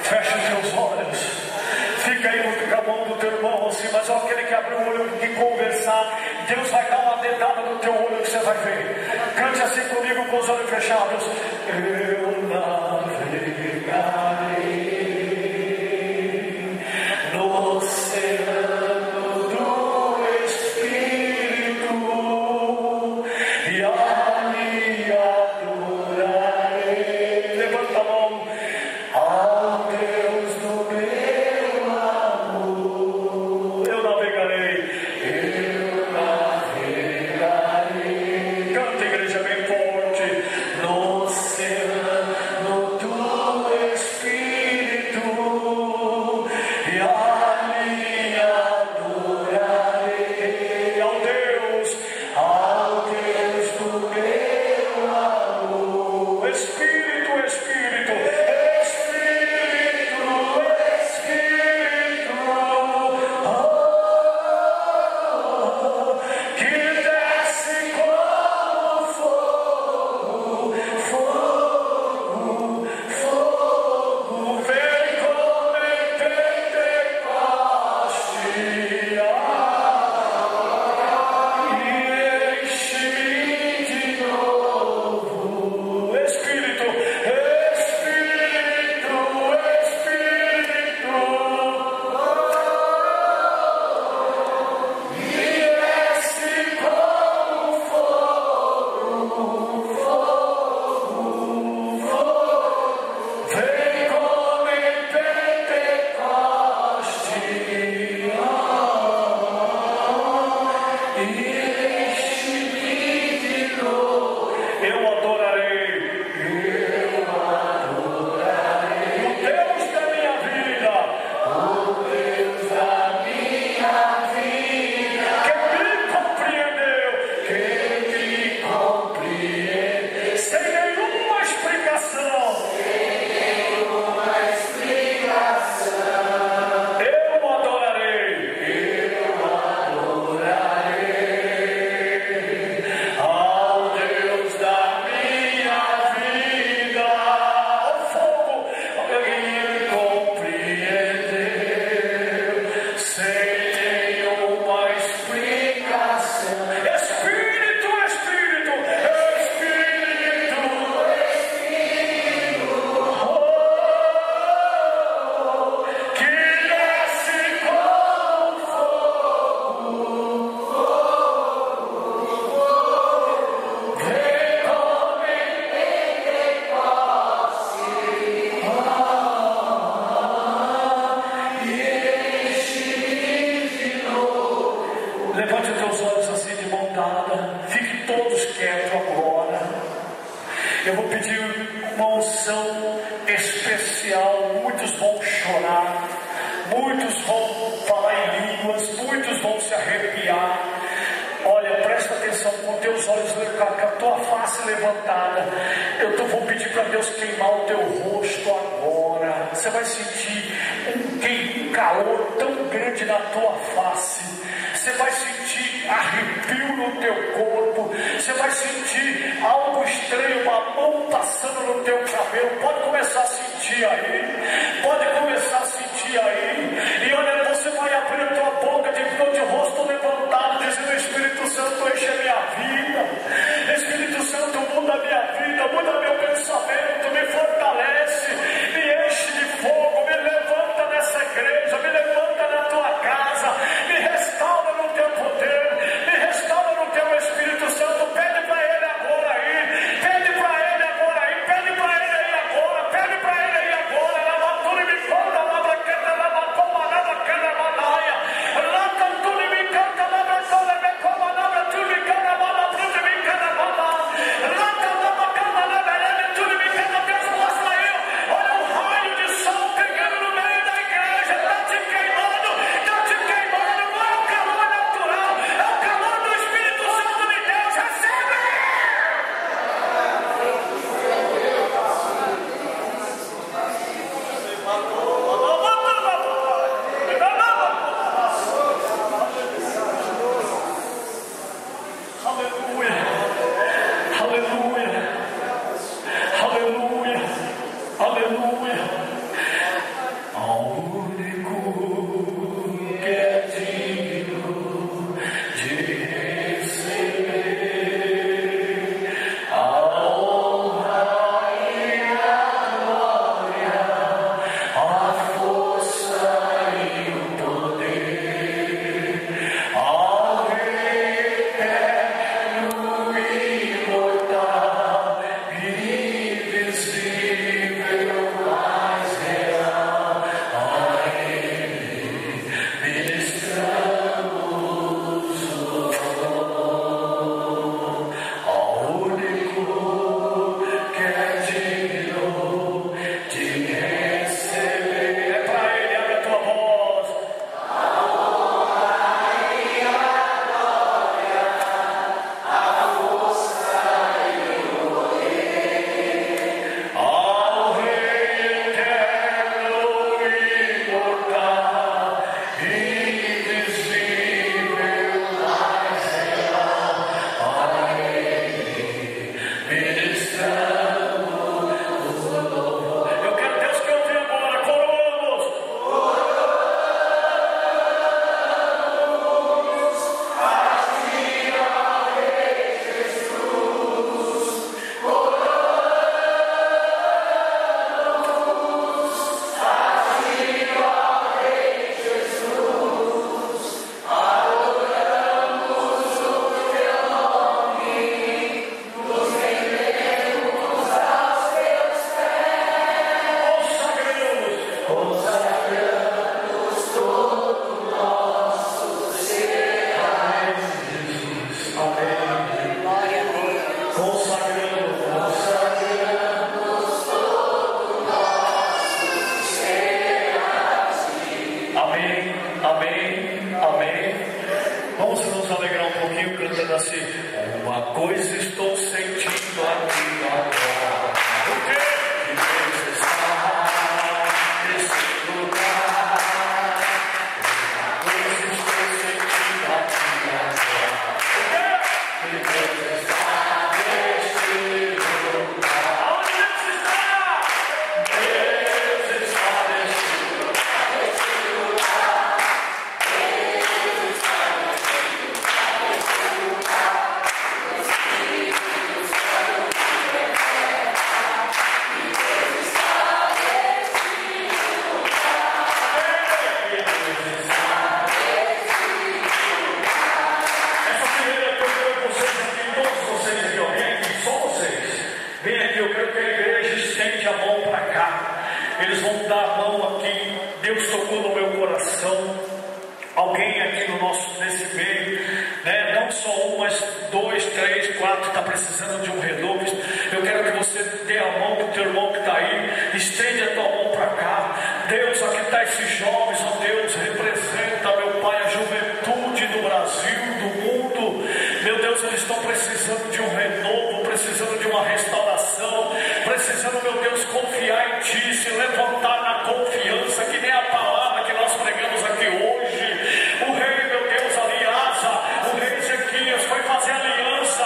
Speaker 1: Fecha os teus olhos. Fica aí com a mão do teu irmão assim, mas só aquele que abre o olho e conversar, Deus vai dar uma dedada no teu olho que você vai ver. Cante assim comigo com os olhos fechados. Eu navegarei no oceano do Espírito e ali adorarei. Levanta a mão ao Deus do meu amor. Eu navegarei, eu navegarei. Canta, igreja, bem forte. No oceano do Espírito e ali adorarei ao Deus do meu amor. Espírito, Espírito, Espírito, Espírito, que desce como fogo, fogo, fogo, vem como em Pentecoste, e enche-me de novo. Espírito, Espírito, Espírito, e desce como fogo, fogo, fogo, vem como em Pentecoste, e enche-me de novo. Eu adorarei, o Deus da minha vida, o Deus da minha vida, que me compreendeu, sem nenhuma explicação. Eu adorarei, ao Deus da minha vida, o fogo, alguém me compreendeu, sem nenhuma explicação. Espírito, Espírito, Espírito, oh, que desce como fogo, vem como em Pentecoste, e enche-me de novo. Levante os teus olhos assim de mão dada. Fiquem todos quietos agora. Eu vou pedir uma unção especial. Muitos vão chorar, muitos vão falar em línguas, muitos vão se arrepiar. Olha, presta atenção com teus olhos, com a tua face levantada. Eu vou pedir para Deus queimar o teu rosto agora. Você vai sentir um calor tão grande na tua face. Você vai sentir arrepio no teu corpo. Você vai sentir algo estranho, uma mão passando no teu cabelo. Pode começar a sentir aí. Pode começar a sentir aí. E olha, você vai abrir a tua boca de rosto levantado, dizendo: Espírito Santo, enche a minha vida. Espírito Santo, muda a minha vida, muda meu pensamento, me fortalece, me enche de fogo, me levanta nessa igreja, me levanta na tua casa, me restaura no teu poder, me restaura no teu Espírito Santo. Pede para Ele agora aí, pede para Ele agora aí, pede para Ele aí agora, pede para Ele aí agora. Lavaturi me conta, labracata, lavacoma, lavacana, manaia, lacanturi me canta, labracona, me coma, labracuri me canta, labracuri me canta, lacana, labracana, tudo me canta. Deus mostra aí, olha o raio de sol pegando no meio da igreja, está te queimando, não é o calor natural, é o calor do Espírito Santo de Deus. Recebe! Aleluia, aleluia, aleluia, aleluia. Ao único que é digno de receber a honra e a glória, a força e o poder, ao Rei eterno e imortal, invisível, mais real, a Ele ministramos ao único que é digno de receber. É para Ele, abre a tua voz. Ao Rei eterno e imortal, invisível, mais real, a Ele ministramos o louvor. Eu quero Deus que ouve agora, coroamos. Amém, amém, amém. Vamos nos alegrar um pouquinho cantando assim: uma coisa estou sentindo aqui agora. O quê? Que Deus está nesse lugar. Uma coisa estou sentindo aqui agora. O quê? Que Deus está nesse lugar. Aonde Deus está? Deus está nesse lugar. Eles vão dar a mão aqui. Deus tocou no meu coração. Alguém aqui nesse meio, né? Não só um, mas 2, 3, 4 está precisando de um renovo. Eu quero que você dê a mão para o teu irmão que está aí. Estende a tua mão para cá. Deus, aqui está esses jovens, ó Deus, representa, meu Pai, a juventude do Brasil, do mundo. Meu Deus, eles estão precisando de um renovo, precisando de uma restauração, precisando, meu Deus, confiar em Ti, se levantar na confiança, que nem a palavra que nós pregamos aqui hoje. O rei, meu Deus, aliás, o rei Ezequias foi fazer aliança,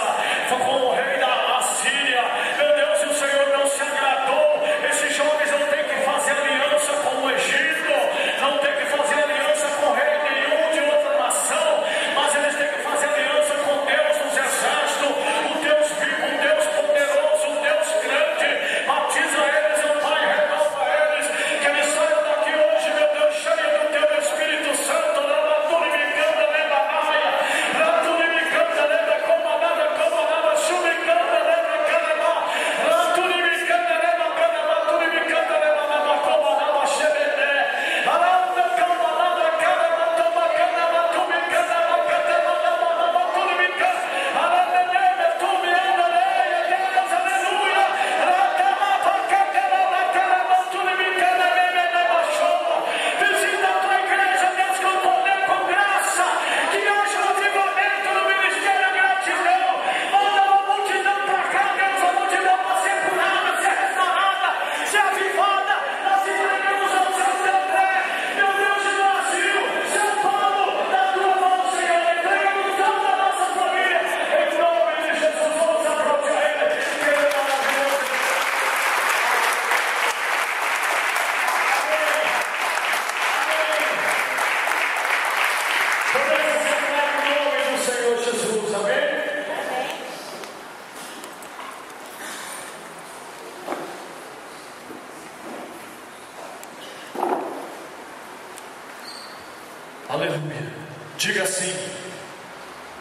Speaker 1: Diga assim: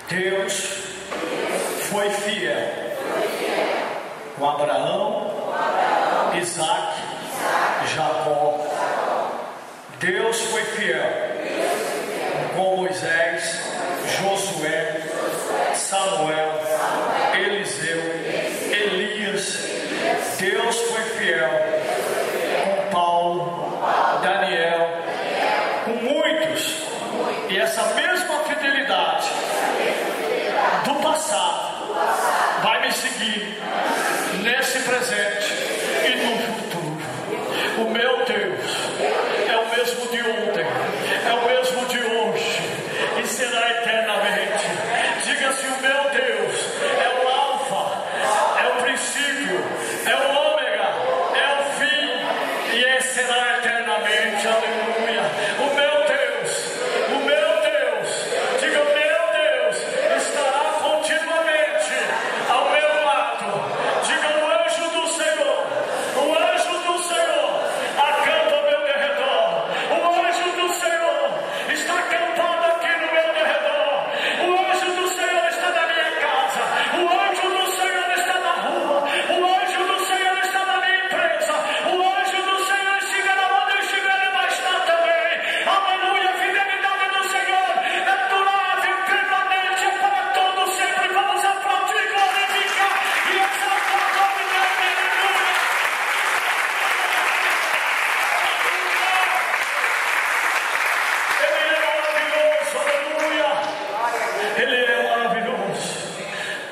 Speaker 1: Deus foi fiel com Abraão, Isaac, Jacó. Deus foi fiel com Moisés, Josué, Samuel, Eliseu, Elias. Deus foi fiel com Paulo, Daniel, com muitos. E essa mesma fidelidade do passado vai me seguir nesse presente e no futuro. O meu Deus é o mesmo de ontem, é o mesmo de hoje e será eternamente. Diga-se: o meu Deus é o Alfa, é o princípio, é o ômega, é o fim e será eternamente. Aleluia. O meu Deus, diga: o meu Deus estará continuamente ao meu lado. Diga: o anjo do Senhor acampa ao meu derredor. O anjo do Senhor está acampado aqui no meu derredor. O anjo do Senhor está na minha casa. O anjo do Senhor está na rua. O anjo do Senhor está na minha empresa. O anjo do Senhor estiver onde eu estiver, ele vai estar também. Aleluia. A fidelidade do Senhor é durável, permanente, é para todo sempre. Vamos aplaudir, glorificar e exaltar o nome dele. Ele é maravilhoso.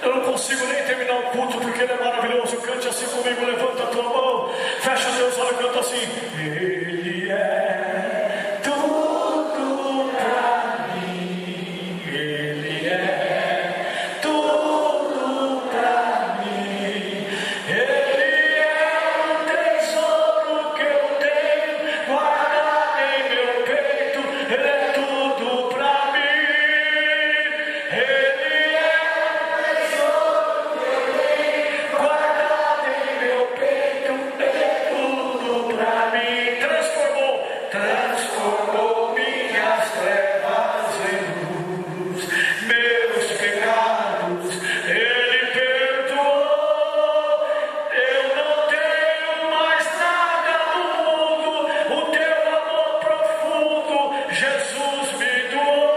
Speaker 1: Eu não consigo nem terminar o culto porque ele é maravilhoso. Cante assim comigo, levanta a tua mão, fecha os teus olhos e canta assim: Ele é tudo pra mim. Ele é tudo pra mim. Ele é o tesouro que eu tenho guardado em meu peito. Ele é tudo pra mim. Ele é o tesouro que eu tenho guardado em meu peito. Ele é tudo pra mim. Transformou minhas trevas em luz, meus pecados Ele perdoou. Eu não tenho mais nada no mundo, o teu amor profundo Jesus me doou.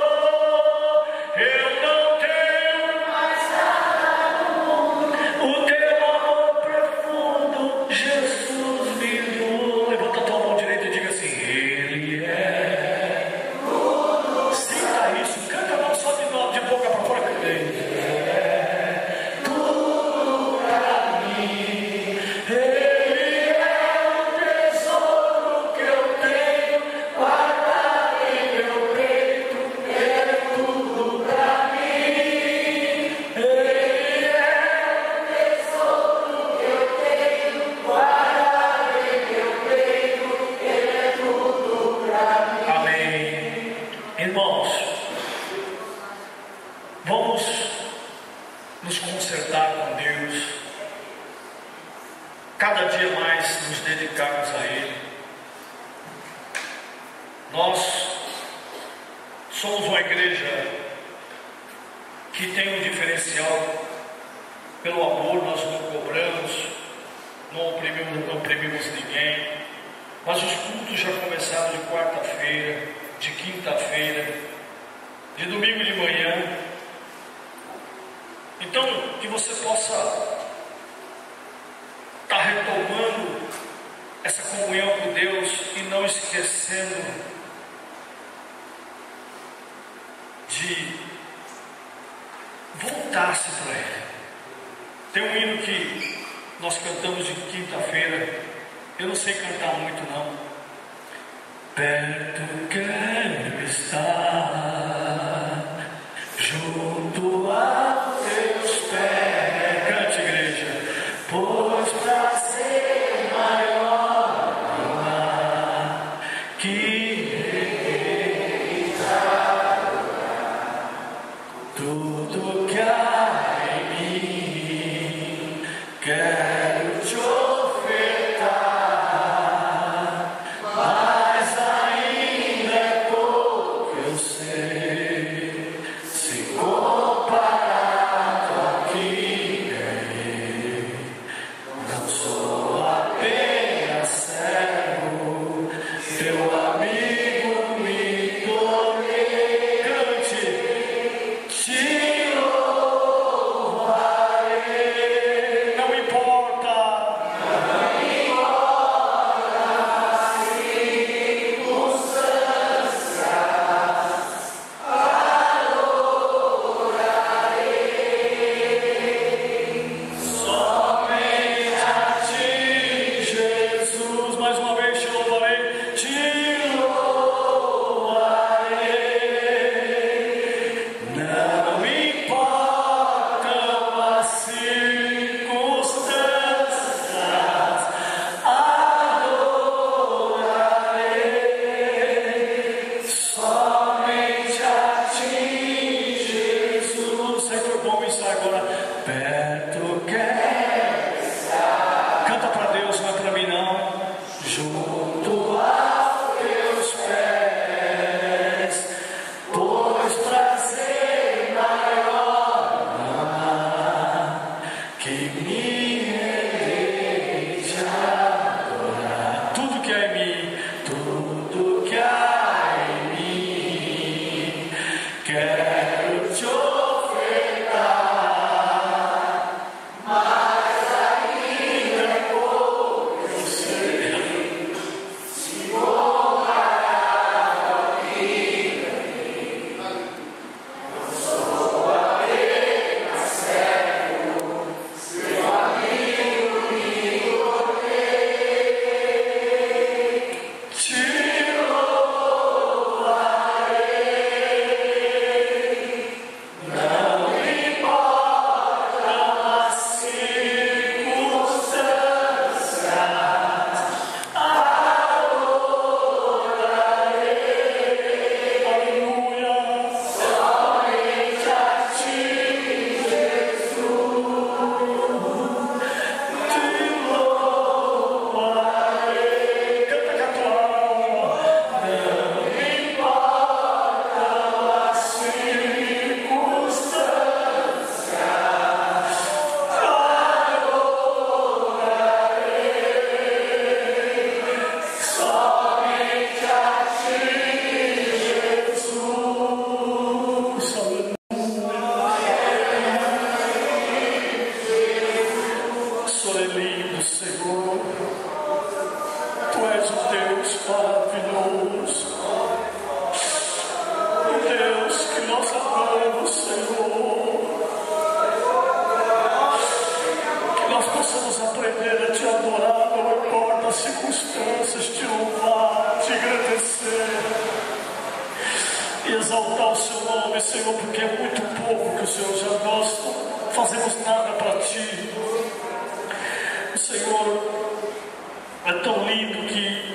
Speaker 1: Eu não tenho mais nada no mundo, o teu amor profundo Jesus me doou. Levanta a tua mão direita e diga assim: Ele é tudo. Sinta isso, canta não só de boca para fora, canta Ele é tudo pra mim. Ele é o tesouro que eu tenho guardado em meu peito. Ele é tudo pra mim. Ele é o tesouro que eu tenho guardado em meu peito. Ele é tudo pra mim. Amém. Irmãos, vamos nos consertar com Deus, cada dia mais nos dedicarmos a Ele. Nós somos uma igreja que tem um diferencial pelo amor. Nós não cobramos, não oprimimos ninguém, mas os cultos já começaram de quarta-feira, de quinta-feira, de domingo de manhã. Então, que você possa estar retomando essa comunhão com Deus e não esquecendo de voltar-se para Ele. Tem um hino que nós cantamos de quinta-feira, eu não sei cantar muito não. Perto quero estar, junto a teus pés. Cante, igreja. Pois prazer maior não há que tudo que há em mim, quero te ofertar, mas ainda é pouco eu sei. perto quero estar. Canta para Deus, não é para mim não. Junto aos teus pés, pois prazer maior que me te adorar. Tudo que há em mim, tudo que há em mim, quero te ofertar, mas ainda pouco eu sei, se vou parar a vida, eu sou apenas servo, seu amigo me tornei, te louvarei, não importa as circunstâncias, adorarei, aleluia, somente a ti, Jesus, te louvarei. Canta com a tua alma, não importa as circunstâncias, adorarei, somente a ti, Jesus, aleluia. O Senhor é lindo, Senhor. Tu és um Deus maravilhoso, um Deus que nós amamos, Senhor. Que nós possamos aprender a te adorar, não importa as circunstâncias, te louvar, te agradecer e exaltar o seu nome, Senhor, porque é muito pouco que o Senhor já nós não fazemos nada para ti. O Senhor é tão lindo que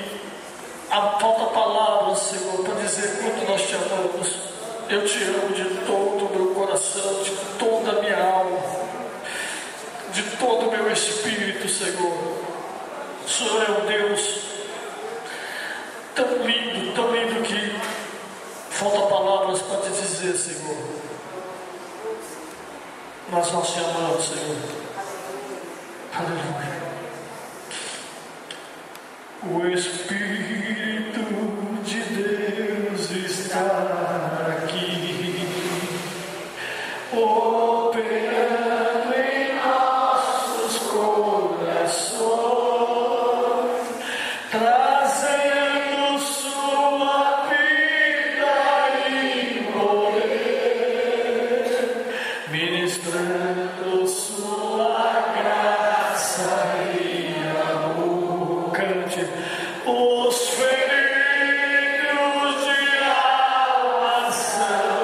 Speaker 1: falta palavras, Senhor, para dizer quanto nós te amamos. Eu te amo de todo o meu coração, de toda a minha alma, de todo o meu espírito, Senhor. O Senhor é um Deus tão lindo que falta palavras para te dizer, Senhor. Mas nós te amamos, Senhor. Aleluia. O Espírito de Deus está aqui, operando em nossos corações, trazendo sua vida e poder, ministrando sua graça e amor. Cante. Os feridos de alma são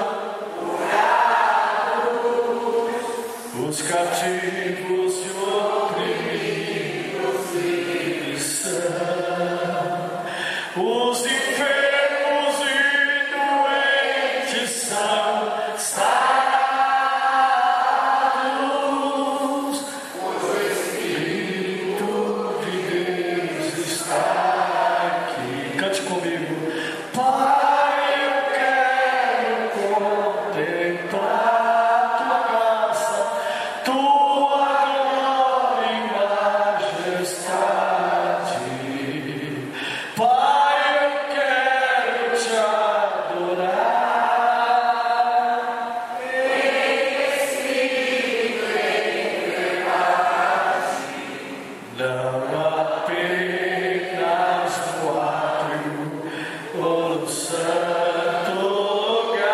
Speaker 1: curados, os cativos e oprimidos livres são, os enfermos e doentes são sarados. O Espírito de Deus está aqui. Cante comigo. Pai, eu quero contemplar tua graça, tua glória e majestade. Pai, eu quero te adorar. Não apenas no átrio ou no santo lugar,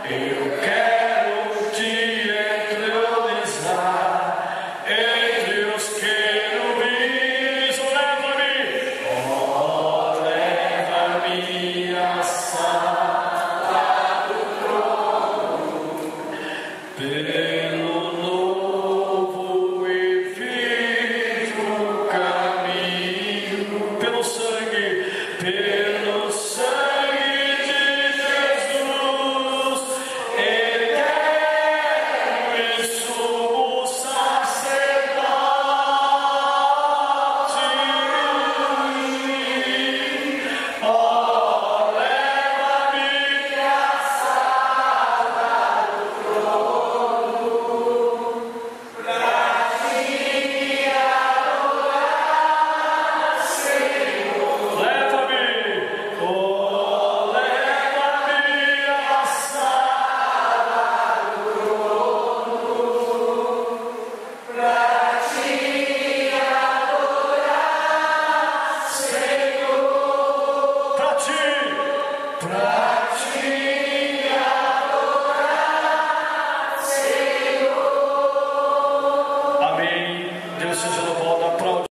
Speaker 1: eu